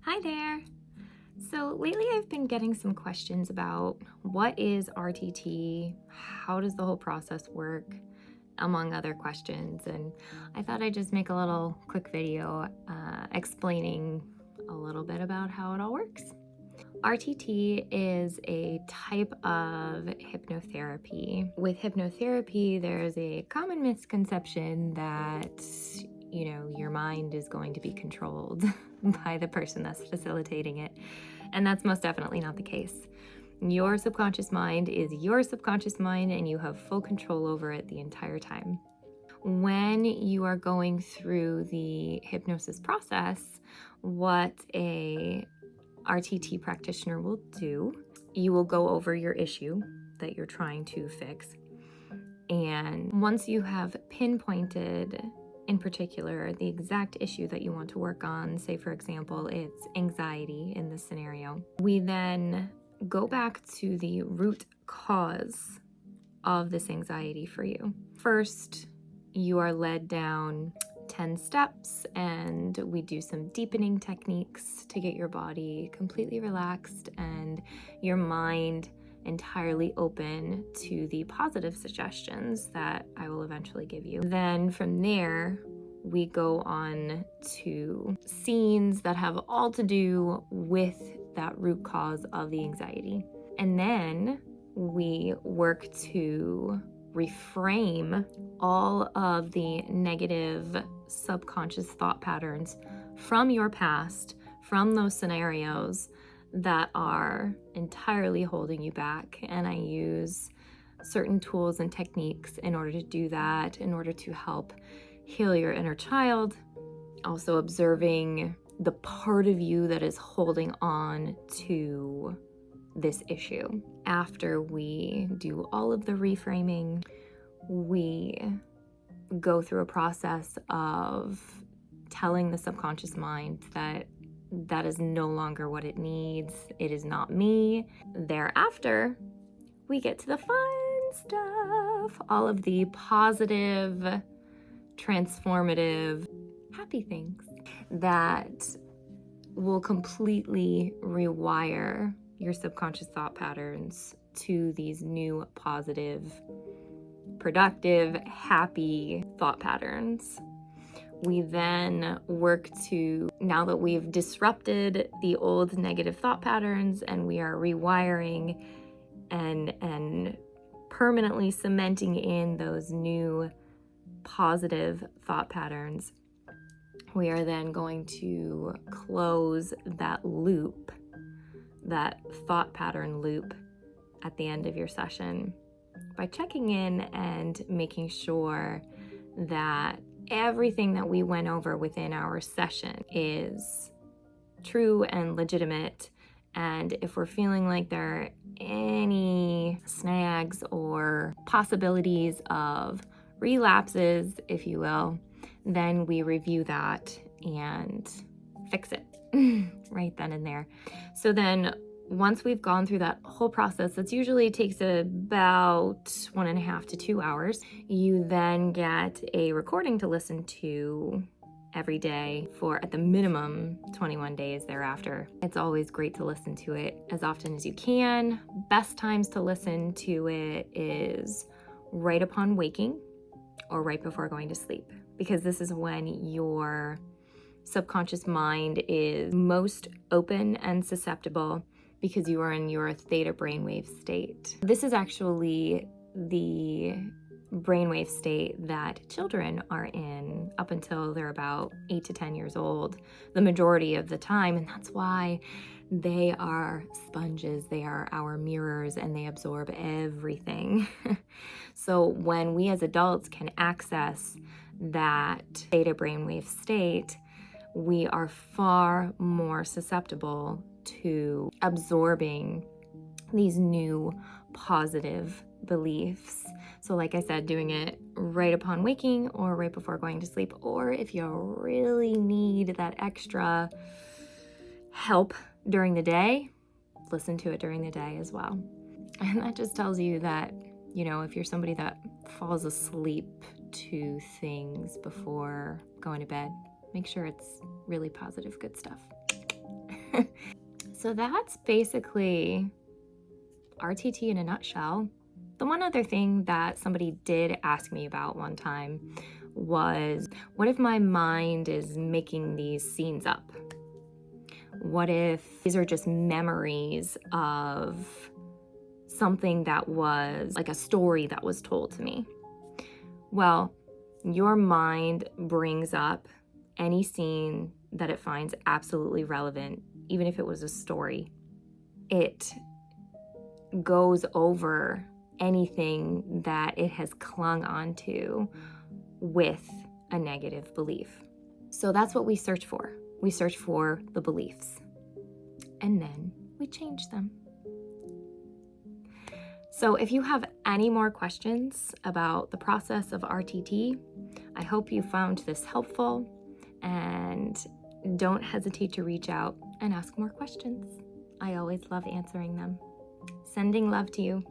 Hi there. So lately I've been getting some questions about what is RTT, how does the whole process work, among other questions. And I thought I'd just make a little quick video explaining a little bit about how it all works. RTT is a type of hypnotherapy. With hypnotherapy, there's a common misconception that, your mind is going to be controlled by the person that's facilitating it. And that's most definitely not the case. Your subconscious mind is your subconscious mind, and you have full control over it the entire time. When you are going through the hypnosis process, what a RTT practitioner will do, you will go over your issue that you're trying to fix. And once you have pinpointed in particular the exact issue that you want to work on, say for example, it's anxiety in this scenario, we then go back to the root cause of this anxiety for you. First, you are led down 10 steps and we do some deepening techniques to get your body completely relaxed and your mind entirely open to the positive suggestions that I will eventually give you. Then from there, we go on to scenes that have all to do with that root cause of the anxiety. And then we work to reframe all of the negative subconscious thought patterns from your past, from those scenarios that are entirely holding you back. And I use certain tools and techniques in order to do that, in order to help heal your inner child, also observing the part of you that is holding on to this issue. After we do all of the reframing, we go through a process of telling the subconscious mind that that is no longer what it needs. It is not me. Thereafter, we get to the fun stuff, all of the positive, transformative, happy things that will completely rewire your subconscious thought patterns to these new positive, productive, happy thought patterns. We then work to, now that we've disrupted the old negative thought patterns and we are rewiring and permanently cementing in those new positive thought patterns, we are then going to close that loop, that thought pattern loop at the end of your session by checking in and making sure that everything that we went over within our session is true and legitimate. And if we're feeling like there are any snags or possibilities of relapses, if you will, then we review that and fix it right then and there. So then once we've gone through that whole process, that usually takes about 1.5 to 2 hours, you then get a recording to listen to every day for at the minimum 21 days thereafter. It's always great to listen to it as often as you can. Best times to listen to it is right upon waking or right before going to sleep, because this is when your subconscious mind is most open and susceptible, because you are in your theta brainwave state. This is actually the brainwave state that children are in up until they're about 8 to 10 years old, the majority of the time. And that's why they are sponges, they are our mirrors, and they absorb everything. So when we as adults can access that theta brainwave state, we are far more susceptible to absorbing these new positive beliefs. So like I said, doing it right upon waking or right before going to sleep, or if you really need that extra help during the day, listen to it during the day as well. And that just tells you that, if you're somebody that falls asleep to things before going to bed, make sure it's really positive, good stuff. So that's basically RTT in a nutshell. The one other thing that somebody did ask me about one time was, what if my mind is making these scenes up? What if these are just memories of something that was like a story that was told to me? Well, your mind brings up any scene that it finds absolutely relevant, even if it was a story. It goes over anything that it has clung onto with a negative belief. So that's what we search for. We search for the beliefs, and then we change them. So if you have any more questions about the process of RTT, I hope you found this helpful, and don't hesitate to reach out and ask more questions. I always love answering them. Sending love to you.